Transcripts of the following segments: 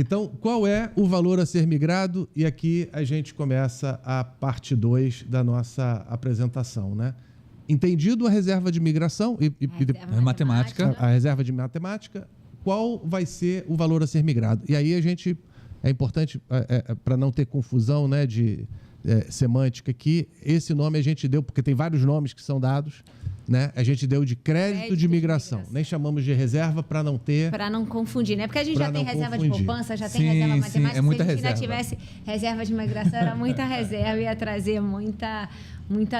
Então, qual é o valor a ser migrado? E aqui a gente começa a parte 2 da nossa apresentação, né? Entendido a reserva de migração A matemática. A reserva de matemática, qual vai ser o valor a ser migrado? E aí é importante, para não ter confusão, né, de semântica aqui, esse nome a gente deu, porque tem vários nomes que são dados, né? A gente deu de crédito de migração. Nem chamamos de reserva para não ter... Para não confundir, né? Porque a gente já tem reserva de poupança, já tem Sim, reserva sim, matemática. é muita Se a gente reserva. ainda tivesse reserva de migração, era muita reserva e ia trazer muita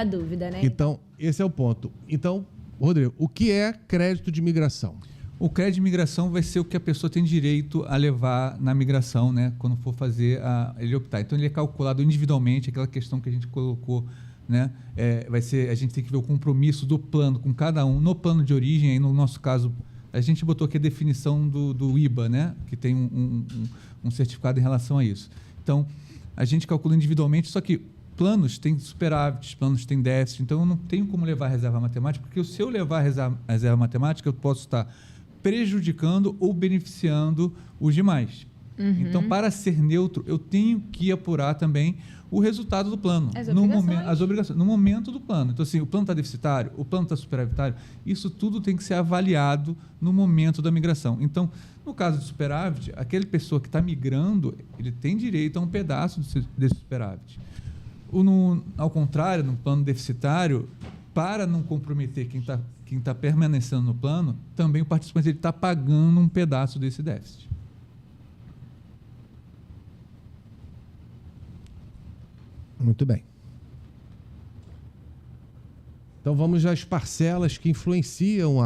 dúvida, né? Então, esse é o ponto. Então, Rodrigo, o que é crédito de migração? O crédito de migração vai ser o que a pessoa tem direito a levar na migração, né? Quando for fazer ele optar. Então, ele é calculado individualmente, aquela questão que a gente colocou, né? Vai ser, a gente tem que ver o compromisso do plano com cada um. No plano de origem, aí no nosso caso, a gente botou aqui a definição do IBA, né? Que tem um certificado em relação a isso. Então, a gente calcula individualmente, só que planos têm superávites, planos têm déficit, então eu não tenho como levar a reserva matemática, porque se eu levar a reserva matemática, eu posso estar prejudicando ou beneficiando os demais. Uhum. Então, para ser neutro, eu tenho que apurar também o resultado do plano. As obrigações. No momento do plano. Então, assim, o plano está deficitário, o plano está superavitário, isso tudo tem que ser avaliado no momento da migração. Então, no caso de superávit, aquela pessoa que está migrando, ele tem direito a um pedaço desse superávit. Ao contrário, no plano deficitário, para não comprometer quem está permanecendo no plano, também o participante está pagando um pedaço desse déficit. Muito bem. Então, vamos às parcelas que influenciam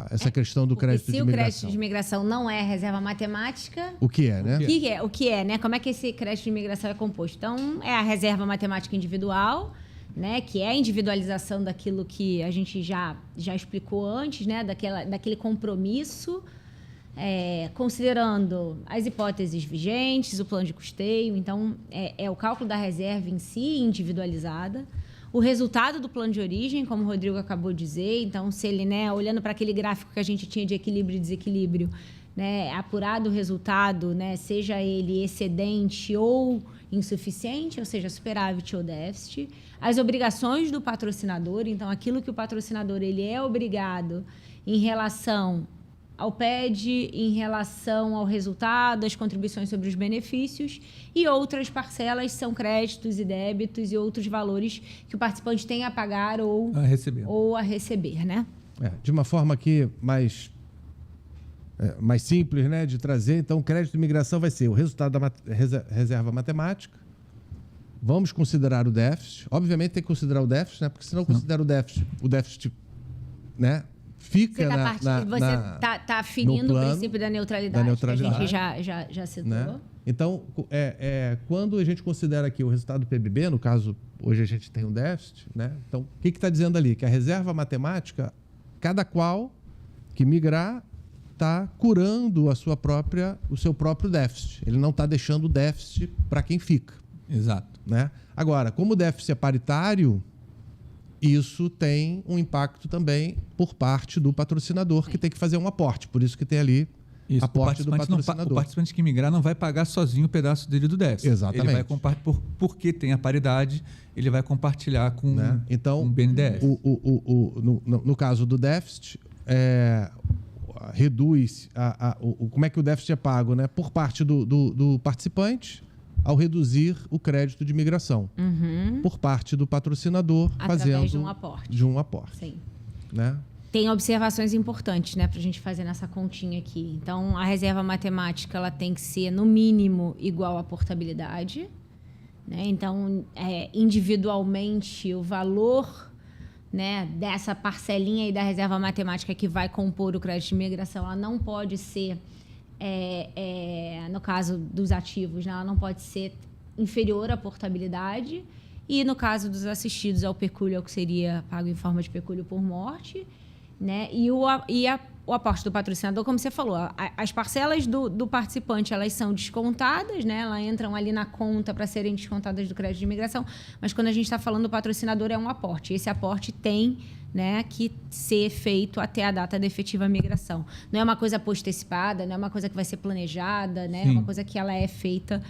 essa questão do crédito de migração. Se o crédito de migração não é reserva matemática... O que é, né? O que é, né? Como é que esse crédito de migração é composto? Então, é a reserva matemática individual, né? Que é a individualização daquilo que a gente já explicou antes, né? Daquele compromisso, considerando as hipóteses vigentes, o plano de custeio. Então, é o cálculo da reserva em si, individualizada. O resultado do plano de origem, como o Rodrigo acabou de dizer, então, se ele, né, olhando para aquele gráfico que a gente tinha de equilíbrio e desequilíbrio, né, apurado o resultado, né, seja ele excedente ou insuficiente, ou seja, superávit ou déficit, as obrigações do patrocinador, então, aquilo que o patrocinador ele é obrigado em relação ao PED, em relação ao resultado, as contribuições sobre os benefícios, e outras parcelas são créditos e débitos e outros valores que o participante tem a pagar ou a receber, né? De uma forma aqui mais simples, né, de trazer. Então, o crédito de migração vai ser o resultado da reserva matemática. Vamos considerar o déficit. Obviamente, tem que considerar o déficit, né? Porque se não considera o déficit, né? Fica você está ferindo o princípio da neutralidade, que a gente já citou. Né? Então, quando a gente considera aqui o resultado do PBB, no caso, hoje a gente tem um déficit, né? Então, o que está dizendo ali? Que a reserva matemática, cada qual que migrar, está curando o seu próprio déficit. Ele não está deixando o déficit para quem fica. Exato. Né? Agora, como o déficit é paritário, isso tem um impacto também por parte do patrocinador, que tem que fazer um aporte. Por isso que tem ali aporte do patrocinador. O participante que migrar não vai pagar sozinho o pedaço dele do déficit. Exatamente. Ele vai porque tem a paridade, ele vai compartilhar com o BNDES. No caso do déficit, reduz como é que o déficit é pago, né? Por parte do participante, ao reduzir o crédito de migração. Uhum. Por parte do patrocinador, através fazendo de um aporte. Sim. Né? Tem observações importantes, né, para a gente fazer nessa continha aqui. Então, a reserva matemática ela tem que ser, no mínimo, igual à portabilidade. Né? Então, individualmente, o valor, né, dessa parcelinha aí da reserva matemática que vai compor o crédito de migração, ela não pode ser... no caso dos ativos, né, ela não pode ser inferior à portabilidade, e no caso dos assistidos ao pecúlio, ao que seria pago em forma de pecúlio por morte, né, e o aporte do patrocinador, como você falou, as parcelas do participante, elas são descontadas, né? Elas entram ali na conta para serem descontadas do crédito de imigração, mas quando a gente está falando do patrocinador, é um aporte. Esse aporte tem, né, que ser feito até a data da efetiva migração. Não é uma coisa postecipada, não é uma coisa que vai ser planejada, né? É uma coisa que ela é feita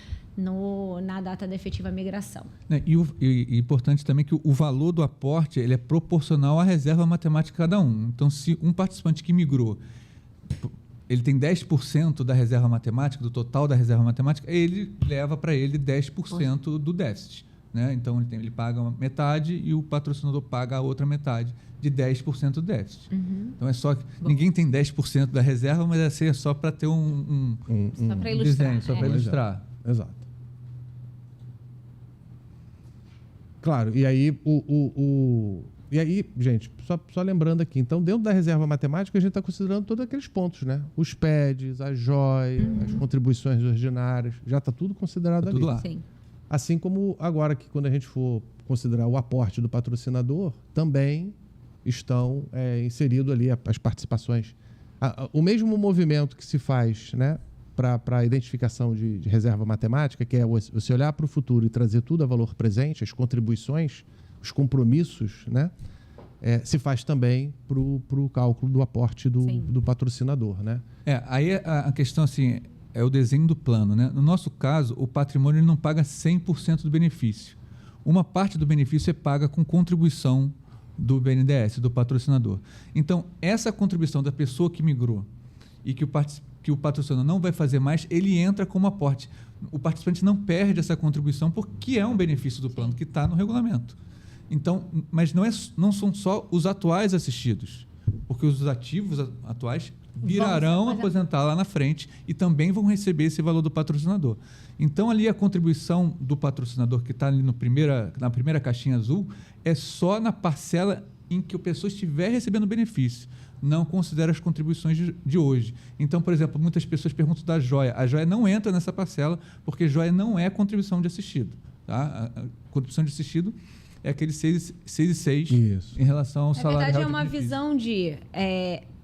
na data da efetiva migração. E importante também que o valor do aporte ele é proporcional à reserva matemática de cada um. Então, se um participante que migrou, ele tem 10% da reserva matemática, do total da reserva matemática, ele leva para ele 10% do déficit. Né? Então, ele paga metade e o patrocinador paga a outra metade de 10% do déficit. Então, é só que ninguém tem 10% da reserva, mas assim é só para ter só para ilustrar. Desenho, só para ilustrar. Exato. Claro, e aí, e aí, gente, só lembrando aqui, então, dentro da reserva matemática, a gente está considerando todos aqueles pontos, né? Os PEDs, a JOI, as contribuições ordinárias, já está tudo considerado ali. Tudo lá. Sim. Assim como agora que quando a gente for considerar o aporte do patrocinador, também estão inseridos ali as participações. O mesmo movimento que se faz, né, para a identificação de reserva matemática, que é você olhar para o futuro e trazer tudo a valor presente, as contribuições, os compromissos, né, se faz também para o cálculo do aporte do patrocinador. Né? Aí a questão assim, é o desenho do plano. Né? No nosso caso, o patrimônio ele não paga 100% do benefício. Uma parte do benefício é paga com contribuição do BNDES, do patrocinador. Então, essa contribuição da pessoa que migrou e que o patrocinador não vai fazer mais, ele entra como aporte. O participante não perde essa contribuição porque é um benefício do plano que está no regulamento. Então, mas não são só os atuais assistidos, porque os ativos atuais virarão aposentar lá na frente e também vão receber esse valor do patrocinador. Então, ali a contribuição do patrocinador que está ali na primeira caixinha azul é só na parcela em que a pessoa estiver recebendo benefício. Não considera as contribuições de hoje. Então, por exemplo, muitas pessoas perguntam da joia. A joia não entra nessa parcela porque joia não é contribuição de assistido. Tá? A contribuição de assistido é aquele 6,6 em relação ao salário real. Na verdade, é uma visão de...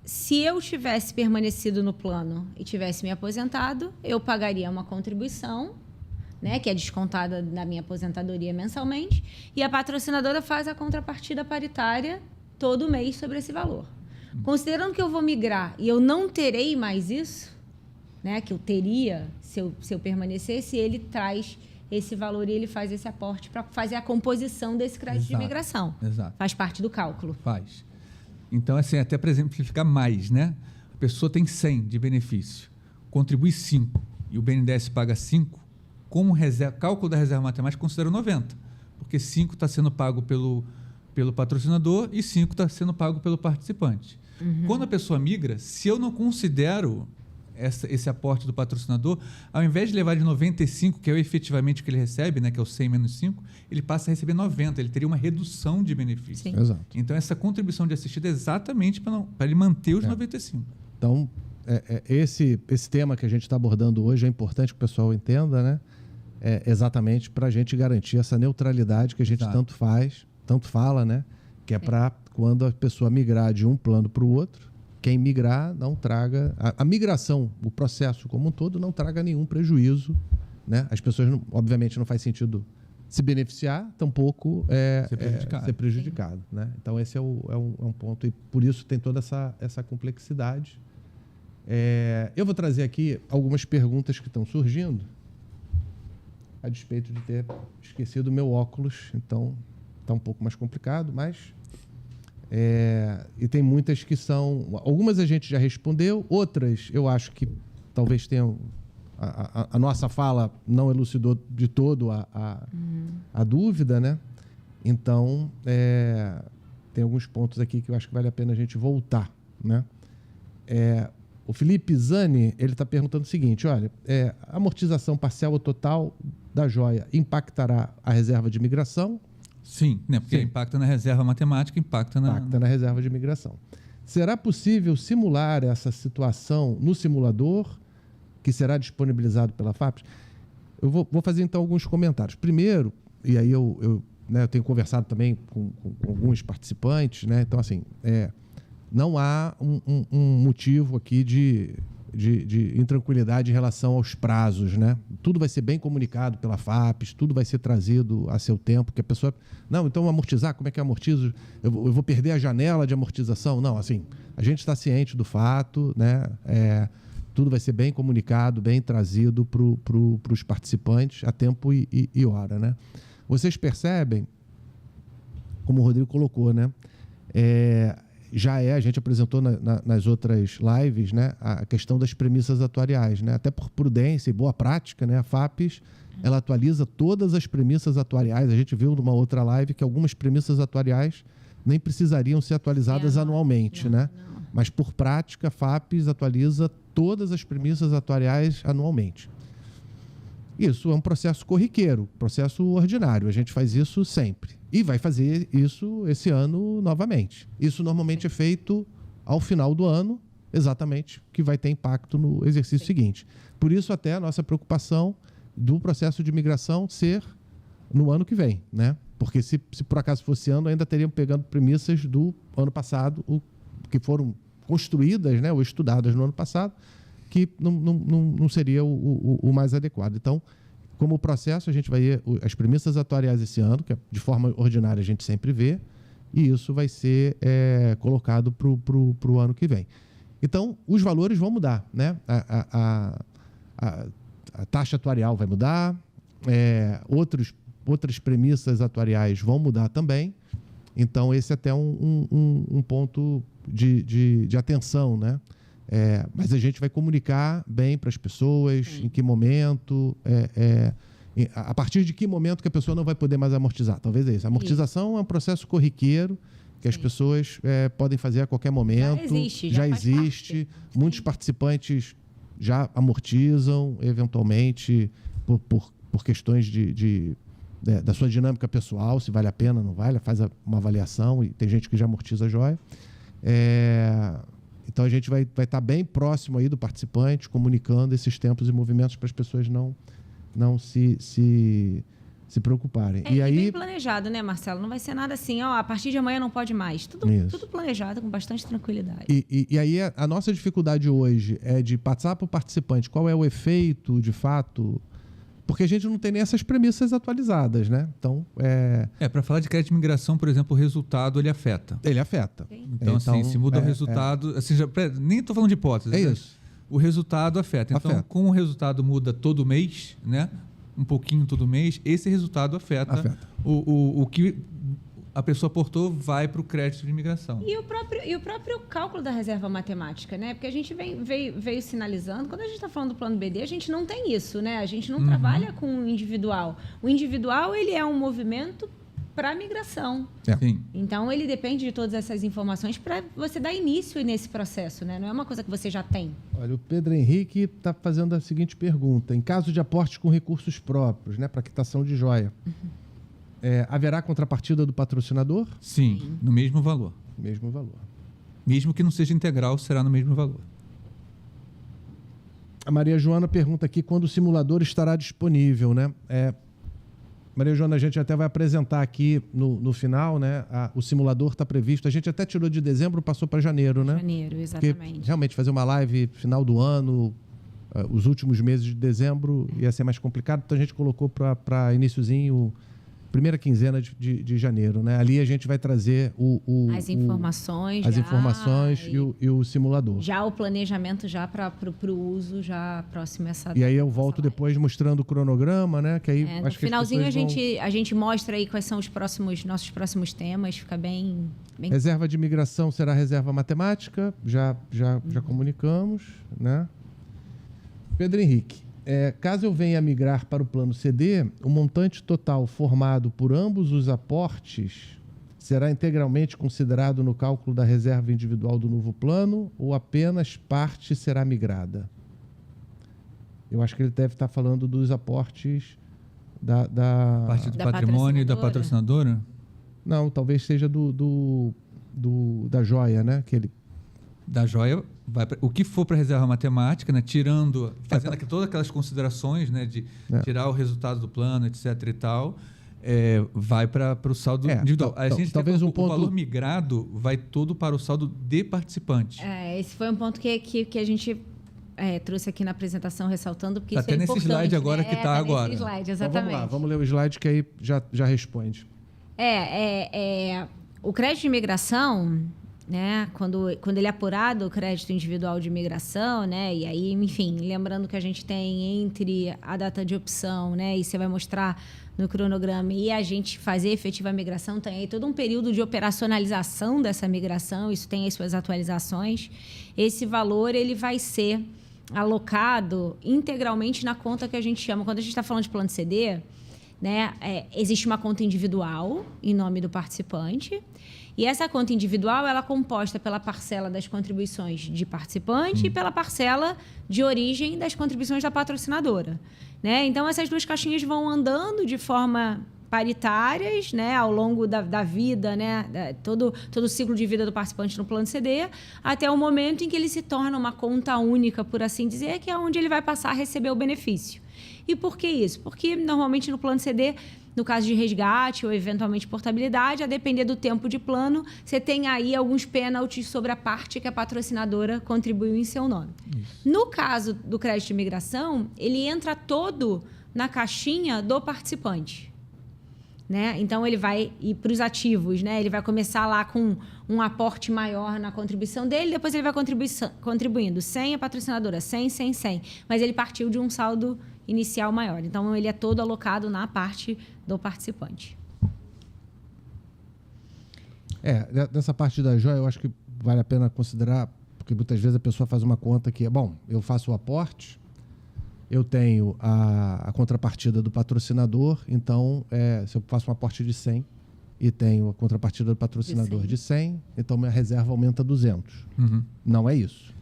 se eu tivesse permanecido no plano e tivesse me aposentado, eu pagaria uma contribuição, né, que é descontada da minha aposentadoria mensalmente, e a patrocinadora faz a contrapartida paritária todo mês sobre esse valor. Considerando que eu vou migrar e eu não terei mais isso, né, que eu teria se eu permanecesse, ele traz esse valor e ele faz esse aporte para fazer a composição desse crédito de imigração. Exato. Faz parte do cálculo. Faz. Então, assim, até para exemplificar mais, né? A pessoa tem 100 de benefício, contribui 5 e o BNDES paga 5, como cálculo da reserva matemática considera 90, porque 5 está sendo pago pelo patrocinador e 5 está sendo pago pelo participante. Quando a pessoa migra, se eu não considero esse aporte do patrocinador, ao invés de levar de 95, que é efetivamente o que ele recebe, né, que é o 100 menos 5, ele passa a receber 90, ele teria uma redução de benefício. Sim. Exato. Então, essa contribuição de assistido é exatamente para ele manter os 95. Então, esse tema que a gente está abordando hoje é importante que o pessoal entenda, né? Exatamente para a gente garantir essa neutralidade que a gente tanto fala, né? Que é para quando a pessoa migrar de um plano para o outro, quem migrar não traga... A migração, o processo como um todo, não traga nenhum prejuízo, né? As pessoas, obviamente, não faz sentido se beneficiar, tampouco ser prejudicado. Né? Então, esse é um ponto, e por isso tem toda essa complexidade. Eu vou trazer aqui algumas perguntas que estão surgindo, a despeito de ter esquecido o meu óculos, então está um pouco mais complicado, mas... e tem muitas que são... Algumas a gente já respondeu, outras eu acho que talvez tenham... A nossa fala não elucidou de todo a dúvida, né? Então, tem alguns pontos aqui que eu acho que vale a pena a gente voltar, né? O Felipe Zani, ele está perguntando o seguinte, olha, a amortização parcial ou total da joia impactará a reserva de imigração? Sim, né? Porque impacta na reserva matemática, impacta na reserva de imigração. Será possível simular essa situação no simulador que será disponibilizado pela FAPES? Eu vou fazer, então, alguns comentários. Primeiro, e aí eu tenho conversado também com alguns participantes, né? Então, assim, não há um motivo aqui de intranquilidade em relação aos prazos, né? Tudo vai ser bem comunicado pela FAPES, tudo vai ser trazido a seu tempo, que a pessoa... Não, então amortizar, como é que eu amortizo? Eu vou perder a janela de amortização? Não, assim, a gente está ciente do fato, né? Tudo vai ser bem comunicado, bem trazido para os participantes a tempo e hora, né? Vocês percebem, como o Rodrigo colocou, né? A gente apresentou nas outras lives, né, a questão das premissas atuariais, né? Até por prudência e boa prática, né, a FAPES ela atualiza todas as premissas atuariais. A gente viu numa outra live que algumas premissas atuariais nem precisariam ser atualizadas anualmente, né? Não. Mas por prática, a FAPES atualiza todas as premissas atuariais anualmente. Isso é um processo corriqueiro, processo ordinário. A gente faz isso sempre. E vai fazer isso esse ano novamente. Isso normalmente é feito ao final do ano, exatamente, que vai ter impacto no exercício seguinte. Por isso, até a nossa preocupação do processo de migração ser no ano que vem, né? Porque se por acaso fosse ano, ainda teríamos pegando premissas do ano passado, que foram construídas, né, ou estudadas no ano passado, que não seria o mais adequado. Então, como processo, a gente vai ver as premissas atuariais esse ano, que de forma ordinária a gente sempre vê, e isso vai ser colocado para o ano que vem. Então, os valores vão mudar, né? A taxa atuarial vai mudar, outras premissas atuariais vão mudar também. Então, esse é até um ponto de atenção, né? Mas a gente vai comunicar bem para as pessoas, em que momento, a partir de que momento que a pessoa não vai poder mais amortizar. Talvez é isso. A amortização é um processo corriqueiro que as pessoas podem fazer a qualquer momento. Já existe. Muitos participantes já amortizam, eventualmente, por questões da sua dinâmica pessoal, se vale a pena, não vale, faz uma avaliação, e tem gente que já amortiza a joia. Então, a gente vai estar bem próximo aí do participante, comunicando esses tempos e movimentos para as pessoas não se preocuparem. E aí, bem planejado, né, Marcelo? Não vai ser nada assim, a partir de amanhã não pode mais. Tudo planejado, com bastante tranquilidade. E aí, a nossa dificuldade hoje é de passar para o participante qual é o efeito, de fato... Porque a gente não tem nem essas premissas atualizadas, né? Então, para falar de crédito de migração, por exemplo, o resultado, ele afeta. Ele afeta. Então, assim, se muda o resultado... Assim, nem estou falando de hipótese. Isso. O resultado afeta. Então, como o resultado muda todo mês, né? Um pouquinho todo mês, esse resultado afeta. O que a pessoa aportou vai para o crédito de imigração. E o próprio cálculo da reserva matemática, né? Porque a gente veio sinalizando, quando a gente está falando do plano BD, a gente não tem isso, né? A gente não trabalha com o individual. O individual, ele é um movimento para a migração. Sim. Então, ele depende de todas essas informações para você dar início nesse processo, né? Não é uma coisa que você já tem. Olha, o Pedro Henrique está fazendo a seguinte pergunta. Em caso de aporte com recursos próprios, né, para quitação de joia, haverá contrapartida do patrocinador? Sim, no mesmo valor. Mesmo valor. Mesmo que não seja integral, será no mesmo valor. A Maria Joana pergunta aqui quando o simulador estará disponível, né? Maria Joana, a gente até vai apresentar aqui no final, né? O simulador está previsto. A gente até tirou de dezembro, passou para janeiro, né? Janeiro, exatamente. Porque, realmente, fazer uma live final do ano, os últimos meses de dezembro, ia ser mais complicado. Então, a gente colocou para iniciozinho, primeira quinzena de janeiro, né? Ali a gente vai trazer as informações e o simulador. Já o planejamento já para o uso já próximo a essa data. E aí eu volto depois mostrando o cronograma, né? Que aí no finalzinho a gente mostra aí quais são os nossos próximos temas, fica bem... Reserva de imigração será reserva matemática, já comunicamos, né? Pedro Henrique. Caso eu venha migrar para o plano CD, o montante total formado por ambos os aportes será integralmente considerado no cálculo da reserva individual do novo plano ou apenas parte será migrada? Eu acho que ele deve estar falando dos aportes da parte do patrimônio e da patrocinadora? Não, talvez seja da joia, né? Da joia, o que for para a reserva matemática, né, fazendo todas aquelas considerações, né, de tirar o resultado do plano, etc. e tal, vai para o saldo individual. A gente talvez o valor migrado vai todo para o saldo de participante. Esse foi um ponto que a gente trouxe aqui na apresentação, ressaltando, porque isso até nesse slide agora, né? Que está agora. Nesse slide, exatamente. Então, vamos ler o slide que aí já responde. O crédito de imigração, né, quando ele é apurado, o crédito individual de imigração, né, e aí, enfim, lembrando que a gente tem entre a data de opção, né, e você vai mostrar no cronograma, e a gente fazer efetiva a migração, tem aí todo um período de operacionalização dessa migração, isso tem as suas atualizações. Esse valor, ele vai ser alocado integralmente na conta que a gente chama, quando a gente está falando de plano de CD, né, existe uma conta individual em nome do participante, e essa conta individual ela é composta pela parcela das contribuições de participante e pela parcela de origem das contribuições da patrocinadora, né? Então, essas duas caixinhas vão andando de forma paritárias, né, ao longo da vida, né, todo o ciclo de vida do participante no plano CD, até o momento em que ele se torna uma conta única, por assim dizer, que é onde ele vai passar a receber o benefício. E por que isso? Porque, normalmente, no plano CD, no caso de resgate ou, eventualmente, portabilidade, a depender do tempo de plano, você tem aí alguns pênaltis sobre a parte que a patrocinadora contribuiu em seu nome. Isso. No caso do crédito de imigração, ele entra todo na caixinha do participante, né? Então, ele vai ir para os ativos, né? Ele vai começar lá com um aporte maior na contribuição dele, depois ele vai contribuindo 100 a patrocinadora, 100, 100, 100. Mas ele partiu de um saldo inicial maior. Então, ele é todo alocado na parte do participante. Nessa parte da joia, eu acho que vale a pena considerar, porque muitas vezes a pessoa faz uma conta que eu faço o aporte, eu tenho a contrapartida do patrocinador, então, se eu faço um aporte de 100 e tenho a contrapartida do patrocinador de 100, então minha reserva aumenta 200. Uhum. Não é isso.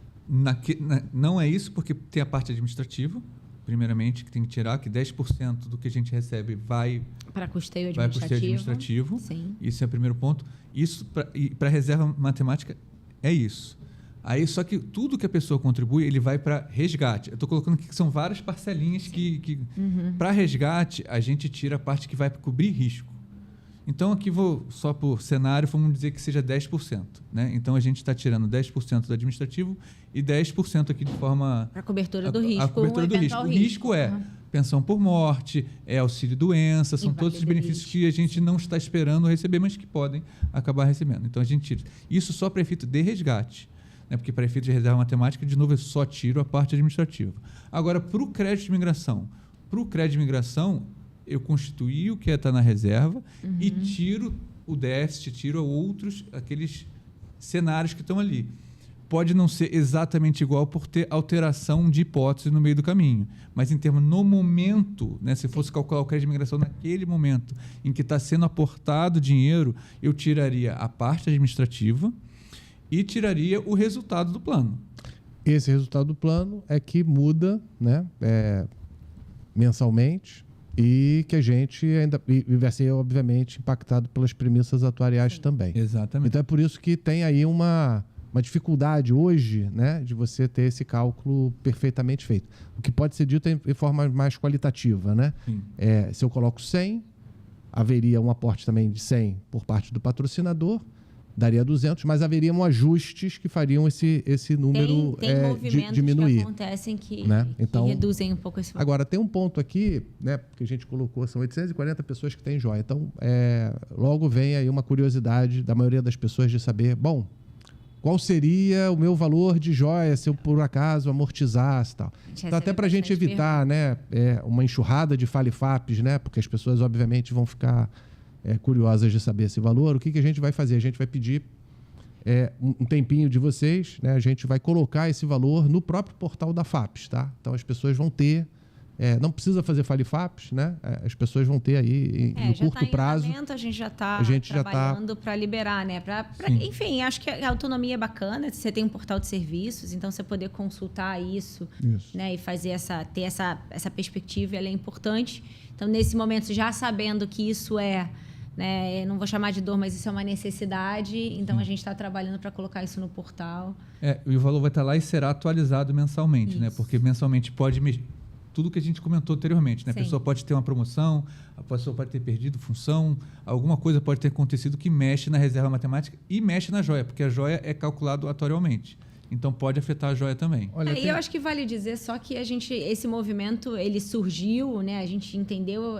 Não é isso, porque tem a parte administrativa, primeiramente, que tem que tirar, que 10% do que a gente recebe vai para custeio administrativo. Sim. Isso é o primeiro ponto. Isso, para a reserva matemática, é isso. Aí, só que tudo que a pessoa contribui, ele vai para resgate. Eu estou colocando aqui que são várias parcelinhas que para resgate, a gente tira a parte que vai cobrir risco. Então, aqui só por cenário, vamos dizer que seja 10%. Né? Então, a gente está tirando 10% do administrativo e 10% aqui de forma... A cobertura do risco. A cobertura do risco. O risco é pensão por morte, auxílio-doença, são todos os benefícios que a gente não está esperando receber, mas que podem acabar recebendo. Então, a gente tira. Isso só para efeito de resgate. Né? Porque para efeito de reserva matemática, de novo, eu só tiro a parte administrativa. Agora, para o crédito de imigração. Eu constituí o que está na reserva e tiro o déficit, tiro aqueles cenários que estão ali. Pode não ser exatamente igual por ter alteração de hipótese no meio do caminho, mas em termos, no momento, né, se fosse calcular o crédito de imigração naquele momento em que está sendo aportado dinheiro, eu tiraria a parte administrativa e tiraria o resultado do plano. Esse resultado do plano é que muda, né, mensalmente, e que a gente ainda vai ser, obviamente, impactado pelas premissas atuariais também. Exatamente. Então, é por isso que tem aí uma dificuldade hoje, né, de você ter esse cálculo perfeitamente feito. O que pode ser dito em forma mais qualitativa, né? Se eu coloco 100, haveria um aporte também de 100 por parte do patrocinador, daria 200, mas haveriam ajustes que fariam esse número tem movimentos diminuir. que acontecem que, né? Então, que reduzem um pouco esse valor. Agora, tem um ponto aqui, né, que a gente colocou, são 840 pessoas que têm joia. Então, logo vem aí uma curiosidade da maioria das pessoas de saber, bom, qual seria o meu valor de joia se eu, por acaso, amortizasse e tal. Então, até para a gente evitar, né, uma enxurrada de fale-fapes, né, porque as pessoas, obviamente, vão ficar curiosas de saber esse valor. O que a gente vai fazer? A gente vai pedir um tempinho de vocês, né? A gente vai colocar esse valor no próprio portal da FAPES, tá? Então, as pessoas vão ter... não precisa fazer fale-fapes, né? As pessoas vão ter aí, no curto prazo... A gente já está trabalhando para liberar, né? Enfim, acho que a autonomia é bacana. Você tem um portal de serviços, então você poder consultar isso. Né? E fazer ter essa perspectiva, ela é importante. Então, nesse momento, já sabendo que isso né, não vou chamar de dor, mas isso é uma necessidade. Então, a gente está trabalhando para colocar isso no portal. E o valor vai estar lá e será atualizado mensalmente, né? Porque mensalmente pode tudo que a gente comentou anteriormente, né? A Sim. pessoa pode ter uma promoção, a pessoa pode ter perdido função, alguma coisa pode ter acontecido que mexe na reserva matemática e mexe na joia, porque a joia é calculado atuarialmente. Então, pode afetar a joia também. Olha, E eu acho que vale dizer só que esse movimento, ele surgiu, né? A gente entendeu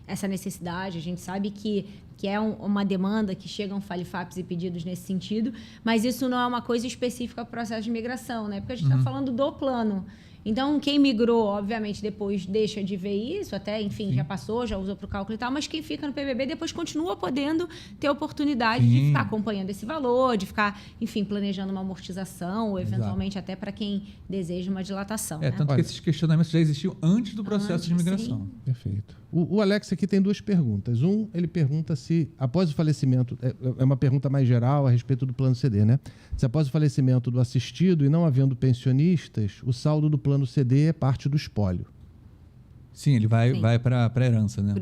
essa necessidade, a gente sabe que é uma demanda, que chegam FALIFAPs e pedidos nesse sentido, mas isso não é uma coisa específica para o processo de migração, né? Porque a gente está falando do plano. Então, quem migrou, obviamente, depois deixa de ver isso, até, enfim, já passou, já usou para o cálculo e tal, mas quem fica no PBB depois continua podendo ter oportunidade de ficar acompanhando esse valor, de ficar, enfim, planejando uma amortização, ou eventualmente até para quem deseja uma dilatação. Né? Tanto que esses questionamentos já existiam antes do processo de migração. Sim. Perfeito. O Alex aqui tem 2 perguntas. Ele pergunta se, após o falecimento, é uma pergunta mais geral a respeito do plano CD, né? Se após o falecimento do assistido e não havendo pensionistas, o saldo do plano CD é parte do espólio. Sim, ele vai para a herança, né?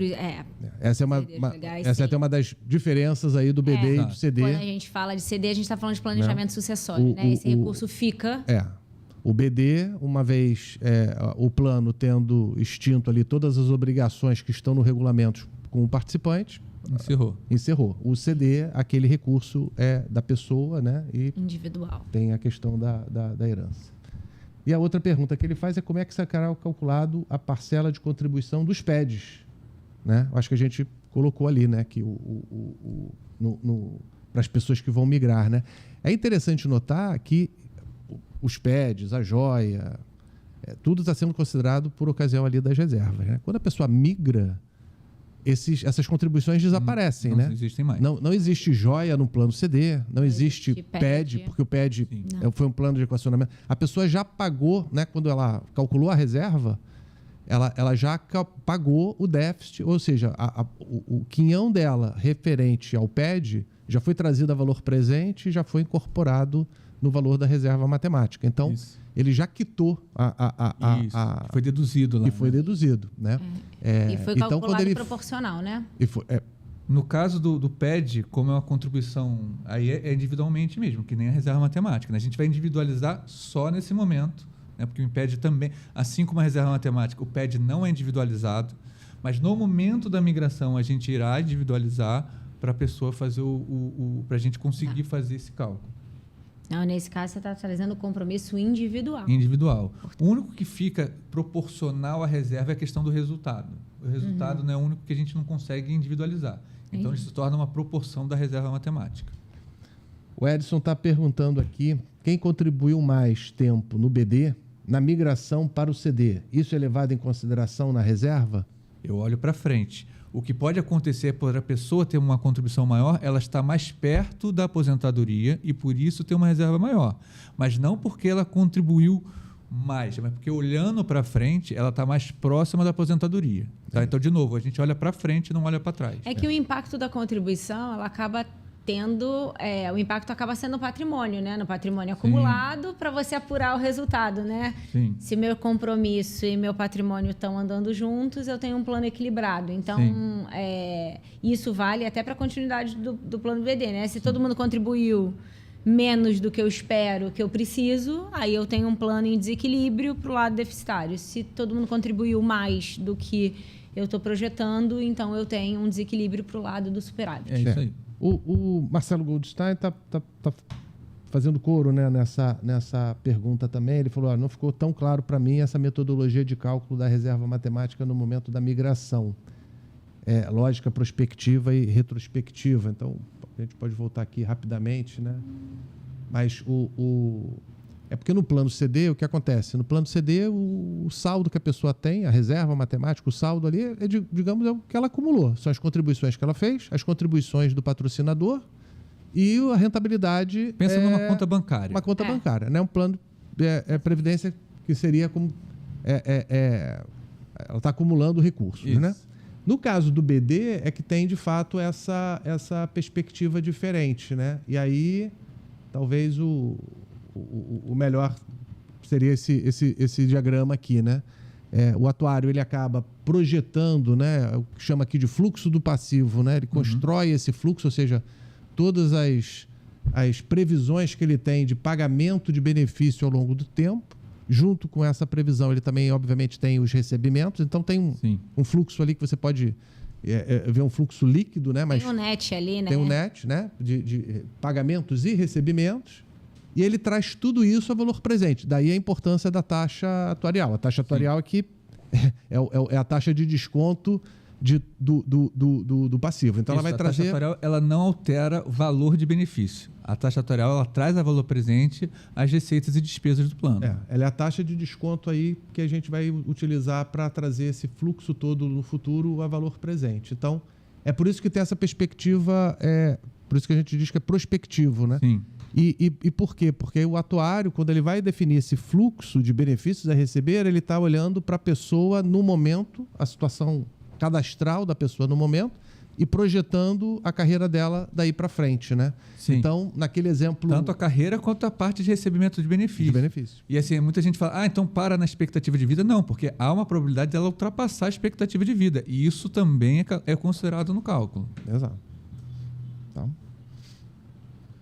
Essa é até uma das diferenças aí do BD e do CD. Quando a gente fala de CD, a gente está falando de planejamento sucessório, né? Esse recurso fica... O BD, uma vez o plano tendo extinto ali todas as obrigações que estão no regulamento com o participante, encerrou. O CD, aquele recurso é da pessoa, né? E individual. Tem a questão da herança. E a outra pergunta que ele faz é como é que será calculado a parcela de contribuição dos PEDs, né? Acho que a gente colocou ali, né? Que para as pessoas que vão migrar, né? É interessante notar que os PEDs, a joia, tudo está sendo considerado por ocasião ali das reservas, né? Quando a pessoa migra, essas contribuições desaparecem, não né? Existem mais. Não existe joia no plano CD, não existe PED, porque o PED foi um plano de equacionamento. A pessoa já pagou, né? Quando ela calculou a reserva, ela já pagou o déficit, ou seja, o quinhão dela referente ao PED já foi trazido a valor presente e já foi incorporado no valor da reserva matemática. Então, ele já quitou foi deduzido lá. E foi deduzido, né? E foi calculado proporcional, né? No caso do PED, como é uma contribuição, aí é individualmente mesmo, que nem a reserva matemática, né? A gente vai individualizar só nesse momento, né? Porque o PED também, assim como a reserva matemática, o PED não é individualizado, mas no momento da migração a gente irá individualizar para a pessoa fazer para a gente conseguir fazer esse cálculo. Não, nesse caso você está trazendo o compromisso individual. Individual. O único que fica proporcional à reserva é a questão do resultado. O resultado não é o único que a gente não consegue individualizar. Então, isso se torna uma proporção da reserva matemática. O Edson está perguntando aqui, quem contribuiu mais tempo no BD, na migração para o CD, isso é levado em consideração na reserva? Eu olho para frente. O que pode acontecer é por a pessoa ter uma contribuição maior, ela está mais perto da aposentadoria e, por isso, ter uma reserva maior. Mas não porque ela contribuiu mais, mas porque, olhando para frente, ela está mais próxima da aposentadoria. Tá? Então, de novo, a gente olha para frente e não olha para trás. É que o impacto da contribuição, ela acaba tendo... o impacto acaba sendo no patrimônio, né? No patrimônio acumulado, para você apurar o resultado, né? Sim. Se meu compromisso e meu patrimônio estão andando juntos, eu tenho um plano equilibrado. Então, isso vale até para a continuidade do plano BD, né? Se todo mundo contribuiu menos do que eu espero, que eu preciso, aí eu tenho um plano em desequilíbrio para o lado deficitário. Se todo mundo contribuiu mais do que eu estou projetando, então eu tenho um desequilíbrio para o lado do superávit. É isso aí. O Marcelo Goldstein está fazendo coro, né, nessa pergunta também. Ele falou, não ficou tão claro para mim essa metodologia de cálculo da reserva matemática no momento da migração. Lógica prospectiva e retrospectiva. Então, a gente pode voltar aqui rapidamente, né? Mas é porque no plano CD, o que acontece? No plano CD, o saldo que a pessoa tem, a reserva matemática, o saldo ali, digamos, é o que ela acumulou. São as contribuições que ela fez, as contribuições do patrocinador e a rentabilidade... Pensa numa conta bancária. Uma conta bancária, né? Um plano previdência que seria como... ela está acumulando recursos, né? No caso do BD, é que tem, de fato, essa perspectiva diferente, né? E aí, talvez o melhor seria esse diagrama aqui, né? O atuário, ele acaba projetando, né, o que chama aqui de fluxo do passivo, né? Ele constrói esse fluxo, ou seja, todas as previsões que ele tem de pagamento de benefício ao longo do tempo, junto com essa previsão, ele também, obviamente, tem os recebimentos. Então, tem um fluxo ali que você pode ver um fluxo líquido, né? Mas tem um net ali, né? tem um net, né? De pagamentos e recebimentos. E ele traz tudo isso a valor presente. Daí a importância da taxa atuarial. A taxa atuarial aqui é a taxa de desconto do passivo. Então, ela vai trazer... A taxa atuarial, ela não altera o valor de benefício. A taxa atuarial, ela traz a valor presente as receitas e despesas do plano. Ela é a taxa de desconto aí que a gente vai utilizar para trazer esse fluxo todo no futuro a valor presente. Então, é por isso que tem essa perspectiva, por isso que a gente diz que é prospectivo, né? Sim. E por quê? Porque o atuário, quando ele vai definir esse fluxo de benefícios a receber, ele está olhando para a pessoa no momento, a situação cadastral da pessoa no momento, e projetando a carreira dela daí para frente, né? Sim. Então, naquele exemplo... Tanto a carreira quanto a parte de recebimento de benefícios. E assim, muita gente fala, então para na expectativa de vida. Não, porque há uma probabilidade dela ultrapassar a expectativa de vida. E isso também é considerado no cálculo. Exato. Então...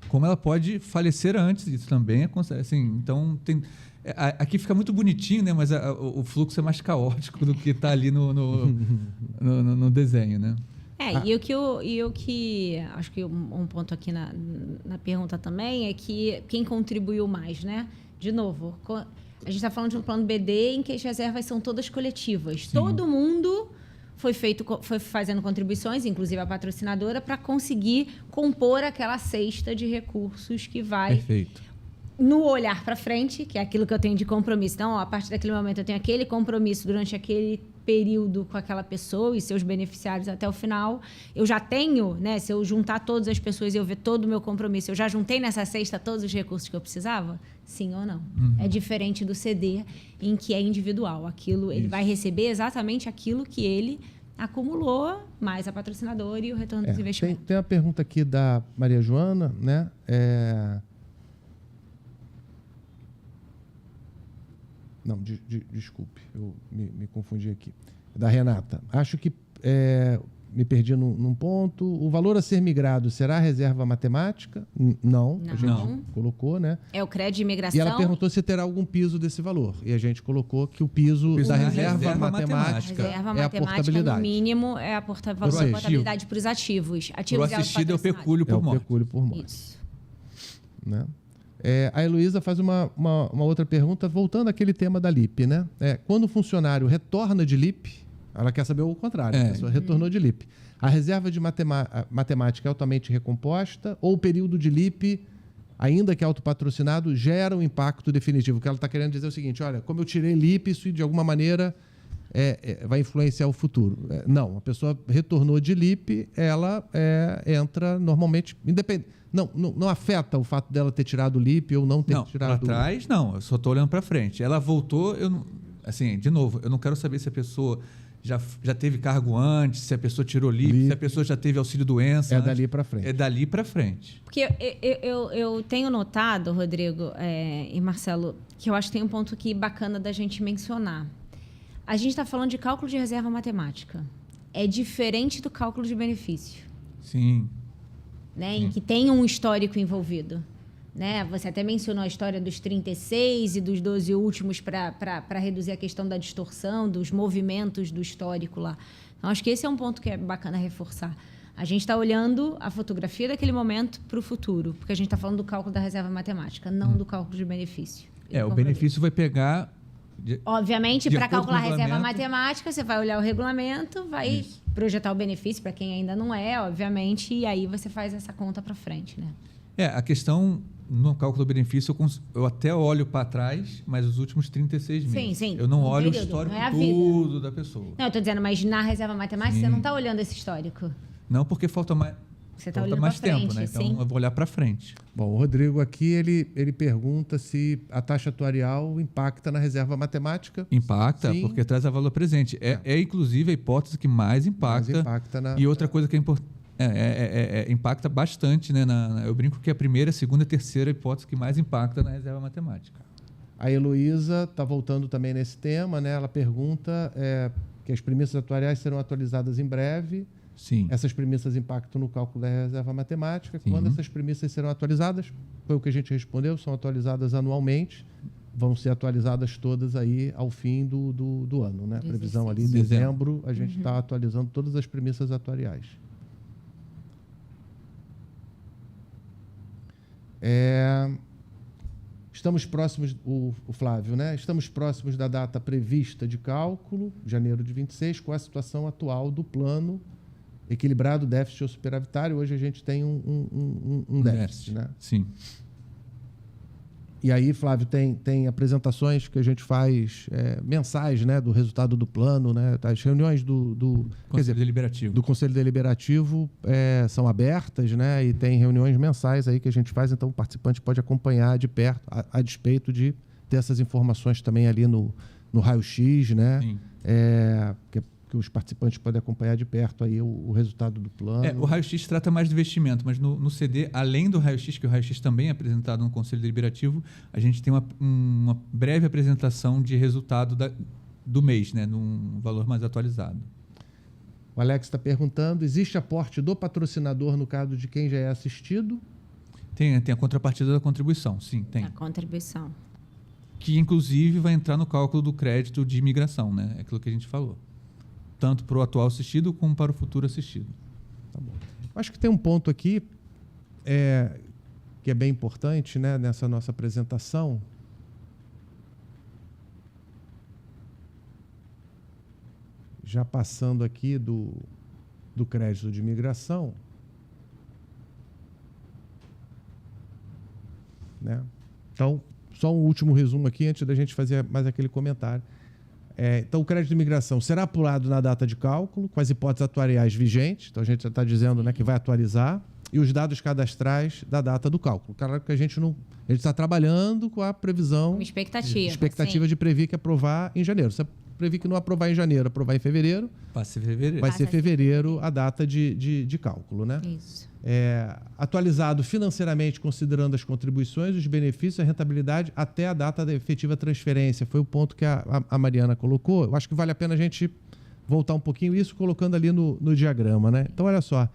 Como ela pode falecer antes, isso também é considerado. Assim, então, aqui fica muito bonitinho, né? Mas o fluxo é mais caótico do que está ali no desenho, né? E o que acho que um ponto aqui na pergunta também é que quem contribuiu mais, né? De novo, a gente está falando de um plano BD em que as reservas são todas coletivas. Sim. Todo mundo foi fazendo contribuições, inclusive a patrocinadora, para conseguir compor aquela cesta de recursos que vai... Perfeito. No olhar para frente, que é aquilo que eu tenho de compromisso. Então, a partir daquele momento, eu tenho aquele compromisso durante aquele período com aquela pessoa e seus beneficiários até o final. Eu já tenho, né? Se eu juntar todas as pessoas e eu ver todo o meu compromisso, eu já juntei nessa cesta todos os recursos que eu precisava? Sim ou não? Uhum. É diferente do CD, em que é individual. Ele vai receber exatamente aquilo que ele acumulou, mais a patrocinadora e o retorno dos investimentos. Tem uma pergunta aqui da Maria Joana, né? Não, desculpe, eu me confundi aqui. Da Renata. Acho que me perdi num ponto. O valor a ser migrado será a reserva matemática? Não, a gente colocou, né? É o crédito de imigração. E ela perguntou se terá algum piso desse valor. E a gente colocou que o piso da reserva matemática é a portabilidade. No mínimo, é a portabilidade para os ativos. Para o assistido é o pecúlio por morte. É o pecúlio por morte. Isso. Né? A Heloísa faz uma outra pergunta, voltando àquele tema da LIP, né? Quando o funcionário retorna de LIP, ela quer saber o contrário, a pessoa retornou de LIP. A reserva de matemática é altamente recomposta ou o período de LIP, ainda que autopatrocinado, gera um impacto definitivo? O que ela está querendo dizer é o seguinte, olha, como eu tirei LIP, isso de alguma maneira vai influenciar o futuro. Não, a pessoa retornou de LIP, ela entra normalmente, independente. Não afeta o fato dela ter tirado o LIP ou não ter tirado... Não, para trás, não. Eu só estou olhando para frente. Ela voltou, assim, de novo, eu não quero saber se a pessoa já teve cargo antes, se a pessoa tirou LIP, se a pessoa já teve auxílio-doença. Dali para frente. É dali para frente. Porque eu tenho notado, Rodrigo e Marcelo, que eu acho que tem um ponto aqui bacana da gente mencionar. A gente está falando de cálculo de reserva matemática. É diferente do cálculo de benefício. Sim. Né, em que tem um histórico envolvido. Né? Você até mencionou a história dos 36 e dos 12 últimos para reduzir a questão da distorção, dos movimentos do histórico lá. Então, acho que esse é um ponto que é bacana reforçar. A gente está olhando a fotografia daquele momento para o futuro, porque a gente está falando do cálculo da reserva matemática, não do cálculo de benefício. O benefício vai pegar... Obviamente, para calcular a reserva matemática, você vai olhar o regulamento, vai projetar o benefício para quem ainda não obviamente, e aí você faz essa conta para frente, né? A questão no cálculo do benefício, eu até olho para trás, mas os últimos 36 meses. Sim. Eu não olho o histórico tudo da pessoa. Não, eu estou dizendo, mas na reserva matemática você não está olhando esse histórico. Não, porque falta mais... Você está olhando mais tempo, frente, né? Então eu vou olhar para frente. Bom, o Rodrigo aqui, ele pergunta se a taxa atuarial impacta na reserva matemática. Impacta, porque traz a valor presente. Inclusive, a hipótese que mais impacta. E outra coisa que é importante, impacta bastante, né? Eu brinco que a primeira, segunda e terceira hipótese que mais impacta na reserva matemática. A Heloísa está voltando também nesse tema, né? Ela pergunta que as premissas atuariais serão atualizadas em breve. Sim. Essas premissas impactam no cálculo da reserva matemática. Sim. Quando essas premissas serão atualizadas, foi o que a gente respondeu, são atualizadas anualmente. vão ser atualizadas todas aí ao fim do ano, né? A previsão ali, em dezembro, a gente está atualizando todas as premissas atuariais. Estamos próximos, o Flávio, né? Estamos próximos da data prevista de cálculo, janeiro de 26, com a situação atual do plano equilibrado, déficit ou superavitário. Hoje a gente tem um déficit, né? Sim. E aí, Flávio, tem apresentações que a gente faz mensais, né, do resultado do plano, né? As reuniões do Conselho Deliberativo são abertas, né? E tem reuniões mensais aí que a gente faz, então o participante pode acompanhar de perto, a despeito de ter essas informações também ali no raio-x, né? Sim. Que os participantes podem acompanhar de perto aí o resultado do plano. O raio-x trata mais de investimento, mas no CD, além do raio-x, que o raio-x também é apresentado no Conselho Deliberativo, a gente tem uma breve apresentação de resultado do mês, né, num valor mais atualizado. O Alex está perguntando, existe aporte do patrocinador no caso de quem já é assistido? Tem a contrapartida da contribuição, sim, tem. A contribuição. Que, inclusive, vai entrar no cálculo do crédito de imigração, né? É aquilo que a gente falou. Tanto para o atual assistido como para o futuro assistido. Tá bom. Acho que tem um ponto aqui que é bem importante, né, nessa nossa apresentação. Já passando aqui do crédito de imigração, né? Então, só um último resumo aqui antes da gente fazer mais aquele comentário. Então, o crédito de imigração será apurado na data de cálculo, com as hipóteses atuariais vigentes. Então, a gente já está dizendo, né, que vai atualizar. E os dados cadastrais da data do cálculo. Claro que a gente está trabalhando com a previsão... Uma expectativa. Expectativa de Previc aprovar em janeiro. Se a Previc não aprovar em janeiro, aprovar em fevereiro... Vai ser fevereiro. Vai ser fevereiro a data de cálculo, né? Isso. Atualizado financeiramente, considerando as contribuições, os benefícios e a rentabilidade até a data da efetiva transferência. Foi o ponto que a Mariana colocou. Eu acho que vale a pena a gente voltar um pouquinho isso, colocando ali no diagrama, né? Então, olha só.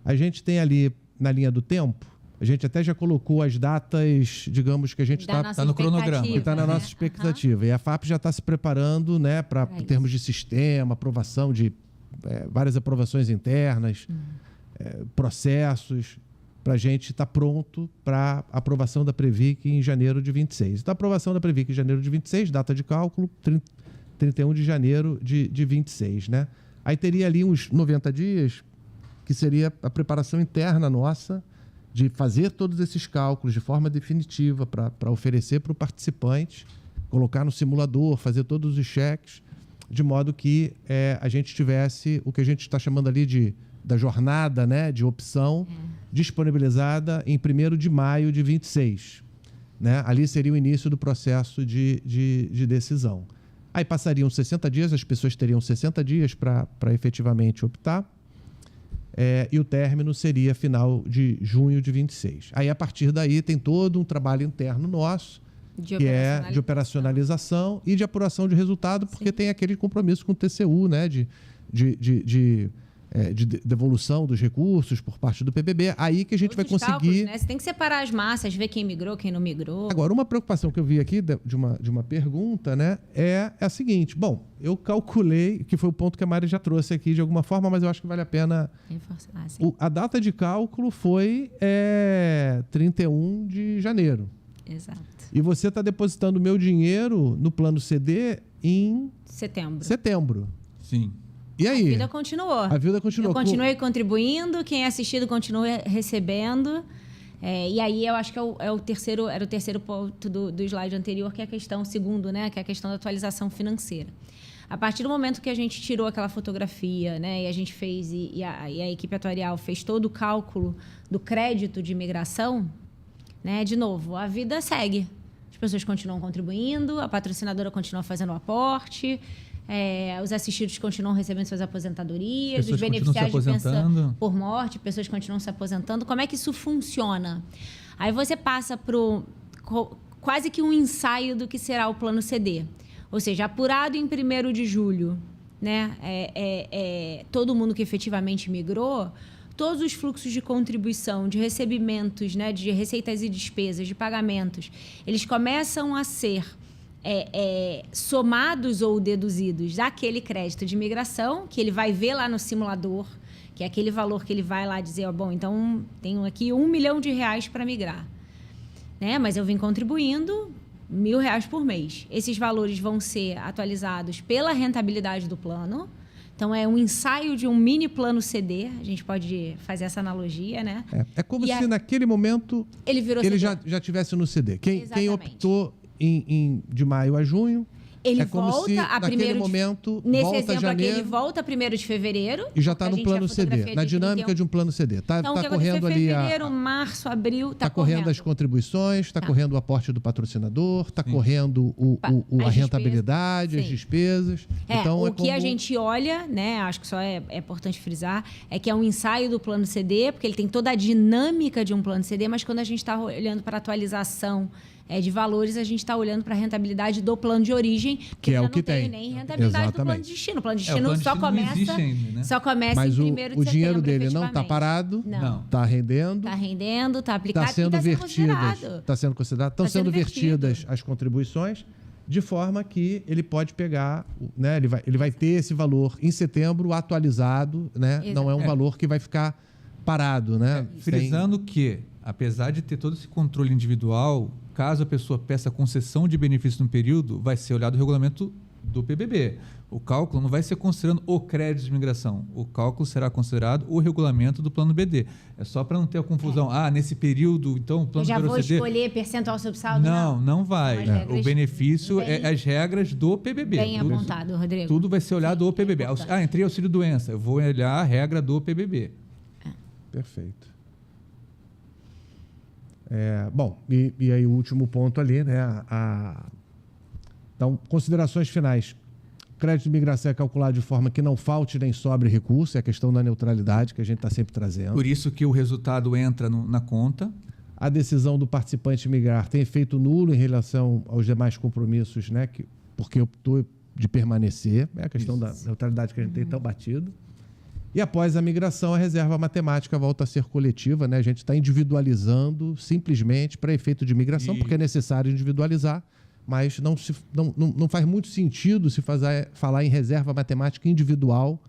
A gente tem ali, na linha do tempo, a gente até já colocou as datas, digamos, que a gente está no cronograma. Que está na nossa expectativa. E a FAP já está se preparando, né, para termos de sistema, aprovação de várias aprovações internas, processos, para a gente estar pronto para a aprovação da Previc em janeiro de 26. Então, a aprovação da Previc em janeiro de 26, data de cálculo, 31 de janeiro de 26, né? Aí teria ali uns 90 dias, que seria a preparação interna nossa, de fazer todos esses cálculos de forma definitiva para oferecer para o participante, colocar no simulador, fazer todos os cheques, de modo que a gente tivesse o que a gente está chamando ali da jornada, né, de opção disponibilizada em 1º de maio de 26. Né? Ali seria o início do processo de decisão. Aí passariam 60 dias, as pessoas teriam 60 dias para efetivamente optar. E o término seria final de junho de 26. Aí, a partir daí, tem todo um trabalho interno nosso, que é de operacionalização e de apuração de resultado, porque tem aquele compromisso com o TCU, né, de devolução dos recursos por parte do PBB. Aí que a gente vai conseguir... Cálculos, né? Você tem que separar as massas, ver quem migrou, quem não migrou. Agora, uma preocupação que eu vi aqui de uma pergunta, né, é a seguinte. Bom, eu calculei, que foi o ponto que a Mari já trouxe aqui de alguma forma, mas eu acho que vale a pena... A data de cálculo foi 31 de janeiro. Exato. E você está depositando o meu dinheiro no plano CD em... Setembro. Sim. E aí? A vida continuou. Eu continuei contribuindo, quem é assistido continua recebendo. E aí eu acho que era o terceiro ponto do slide anterior, que é a questão, segundo, né, que é a questão da atualização financeira. A partir do momento que a gente tirou aquela fotografia, né, e a gente fez, e a equipe atuarial fez todo o cálculo do crédito de imigração, né, de novo, a vida segue. As pessoas continuam contribuindo, a patrocinadora continua fazendo o aporte, os assistidos continuam recebendo suas aposentadorias, os beneficiários de pensão por morte, pessoas continuam se aposentando. Como é que isso funciona? Aí você passa para quase que um ensaio do que será o plano CD. Ou seja, apurado em 1º de julho, né, todo mundo que efetivamente migrou, todos os fluxos de contribuição, de recebimentos, né, de receitas e despesas, de pagamentos, eles começam a ser somados ou deduzidos daquele crédito de imigração, que ele vai ver lá no simulador, que é aquele valor que ele vai lá dizer, ó, bom, então tenho aqui R$1 milhão para migrar. Né? Mas eu vim contribuindo R$1.000 por mês. Esses valores vão ser atualizados pela rentabilidade do plano. Então, é um ensaio de um mini plano CD. A gente pode fazer essa analogia, né? É como se naquele momento ele já tivesse no CD. Quem optou de maio a junho, ele como volta se a naquele momento nesse volta exemplo janeiro, aqui, ele volta 1º de fevereiro. E já está no plano CD, na dinâmica de um plano CD. Está correndo ali fevereiro, março, abril, está correndo as contribuições, está correndo o aporte do patrocinador, está correndo a rentabilidade, as despesas. Então, o que a gente olha, né, acho que só é importante frisar, é que é um ensaio do plano CD, porque ele tem toda a dinâmica de um plano CD, mas quando a gente está olhando para a atualização de valores, a gente está olhando para a rentabilidade do plano de origem, que é o que não tem nem rentabilidade do plano de destino. O plano de destino só começa, ainda, né? só começa mas em 1º de setembro, o dinheiro dele não está parado, está rendendo. Está rendendo, está aplicado está sendo vertidas, está sendo considerado. Estão sendo vertidas as contribuições de forma que ele pode pegar, né? Ele vai ter esse valor em setembro atualizado, né? Exato. Não é um valor que vai ficar parado, né? Frisando que, apesar de ter todo esse controle individual, caso a pessoa peça concessão de benefício no período, vai ser olhado o regulamento do PBB. O cálculo não vai ser considerando o crédito de imigração. O cálculo será considerado o regulamento do plano BD. É só para não ter a confusão. Nesse período, então, o plano eu já vou CD... escolher percentual sobre saldo? Não vai. O benefício é as regras do PBB. Bem apontado, Rodrigo. Tudo vai ser olhado do PBB. Entrei auxílio-doença. Eu vou olhar a regra do PBB. Perfeito. Bom, e aí o último ponto ali, né? Então, considerações finais. O crédito de imigração é calculado de forma que não falte nem sobre recurso, é a questão da neutralidade que a gente está sempre trazendo. Por isso que o resultado entra na conta. A decisão do participante migrar tem efeito nulo em relação aos demais compromissos, né? Porque optou de permanecer, é a questão da neutralidade que a gente tem tão batido. E após a migração, a reserva matemática volta a ser coletiva, né? A gente está individualizando simplesmente para efeito de migração, porque é necessário individualizar, mas não faz muito sentido se falar em reserva matemática individual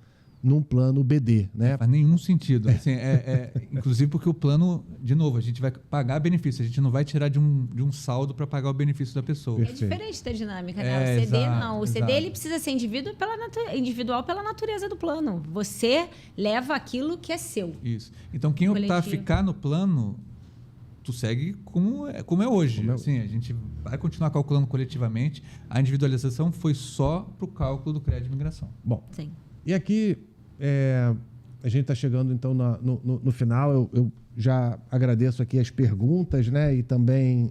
num plano BD, né? Não faz nenhum sentido. Assim, inclusive porque o plano, de novo, a gente vai pagar benefício, a gente não vai tirar de um saldo para pagar o benefício da pessoa. Perfeito. É diferente da dinâmica, né? O CD não. O CD ele precisa ser individual pela natureza do plano. Você leva aquilo que é seu. Isso. Então, quem optar a ficar no plano, tu segue como é hoje. Assim, a gente vai continuar calculando coletivamente. A individualização foi só para o cálculo do crédito de imigração. Bom, sim. E aqui a gente está chegando então no final. Eu já agradeço aqui as perguntas, né? E também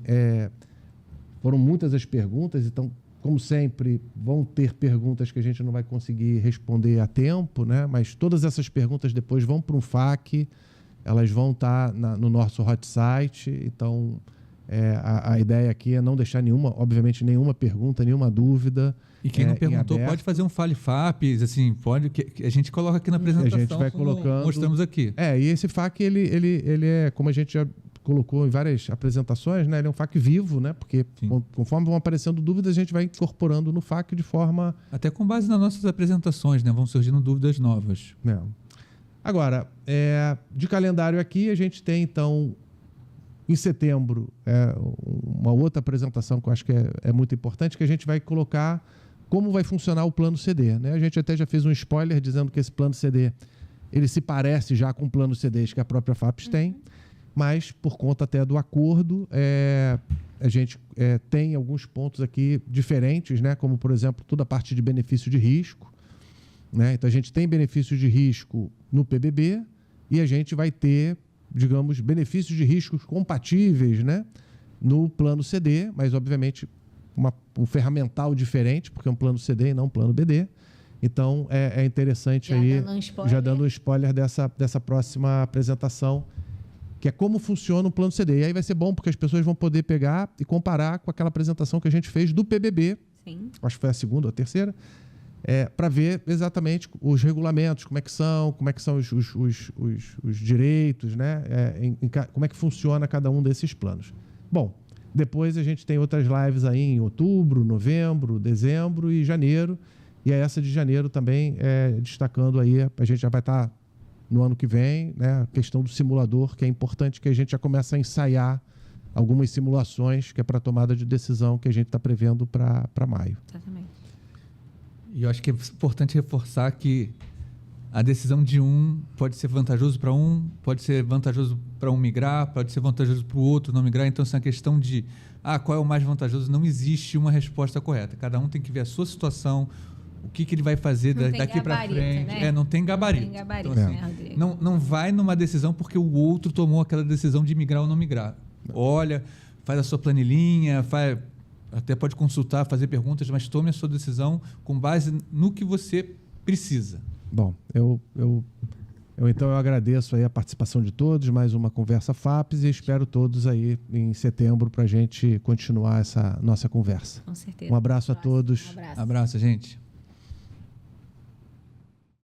foram muitas as perguntas, então, como sempre, vão ter perguntas que a gente não vai conseguir responder a tempo, né? Mas todas essas perguntas depois vão para um FAQ, elas vão estar no nosso hot site. Então, a ideia aqui é não deixar obviamente nenhuma pergunta, nenhuma dúvida. E quem não perguntou pode fazer um FALE-FAPs, assim, pode, que a gente coloca aqui na apresentação. A gente vai colocando. Mostramos aqui. E esse FAQ, ele é, como a gente já colocou em várias apresentações, né? Ele é um FAQ vivo, né? Porque conforme vão aparecendo dúvidas, a gente vai incorporando no FAQ de forma... Até com base nas nossas apresentações, né? Vão surgindo dúvidas novas. Agora, de calendário aqui, a gente tem, então, em setembro, uma outra apresentação que eu acho que é muito importante, que a gente vai colocar como vai funcionar o plano CD, né? A gente até já fez um spoiler dizendo que esse plano CD, ele se parece já com o plano CDs que a própria FAPES tem, mas por conta até do acordo, a gente tem alguns pontos aqui diferentes, né? Como, por exemplo, toda a parte de benefício de risco, né? Então, a gente tem benefícios de risco no PBB e a gente vai ter, digamos, benefícios de riscos compatíveis, né? No plano CD, mas, obviamente, um ferramental diferente, porque é um plano CD e não um plano BD. Então, é interessante já dando um spoiler dessa próxima apresentação, que é como funciona o plano CD. E aí vai ser bom, porque as pessoas vão poder pegar e comparar com aquela apresentação que a gente fez do PBB. Sim. Acho que foi a segunda ou a terceira. para ver exatamente os regulamentos, como é que são os direitos, né? Como é que funciona cada um desses planos. Bom, depois a gente tem outras lives aí em outubro, novembro, dezembro e janeiro. E essa de janeiro também, destacando aí, a gente já vai estar no ano que vem, né? A questão do simulador, que é importante que a gente já comece a ensaiar algumas simulações, que é para a tomada de decisão que a gente está prevendo para maio. Exatamente. E eu acho que é importante reforçar que a decisão de pode ser vantajoso para pode ser vantajoso para migrar, pode ser vantajoso para o outro não migrar. Então, essa questão de qual é o mais vantajoso, não existe uma resposta correta. Cada um tem que ver a sua situação, o que ele vai fazer daqui para frente. Né? Não tem gabarito. Não tem gabarito, então, assim, né, Rodrigo? Não vai numa decisão porque o outro tomou aquela decisão de migrar ou não migrar. Olha, faz a sua planilhinha, até pode consultar, fazer perguntas, mas tome a sua decisão com base no que você precisa. Bom, então eu agradeço aí a participação de todos, mais uma Conversa FAPES, e espero todos aí em setembro para a gente continuar essa nossa conversa. Com certeza. Um abraço a todos. Um abraço. Abraço, gente.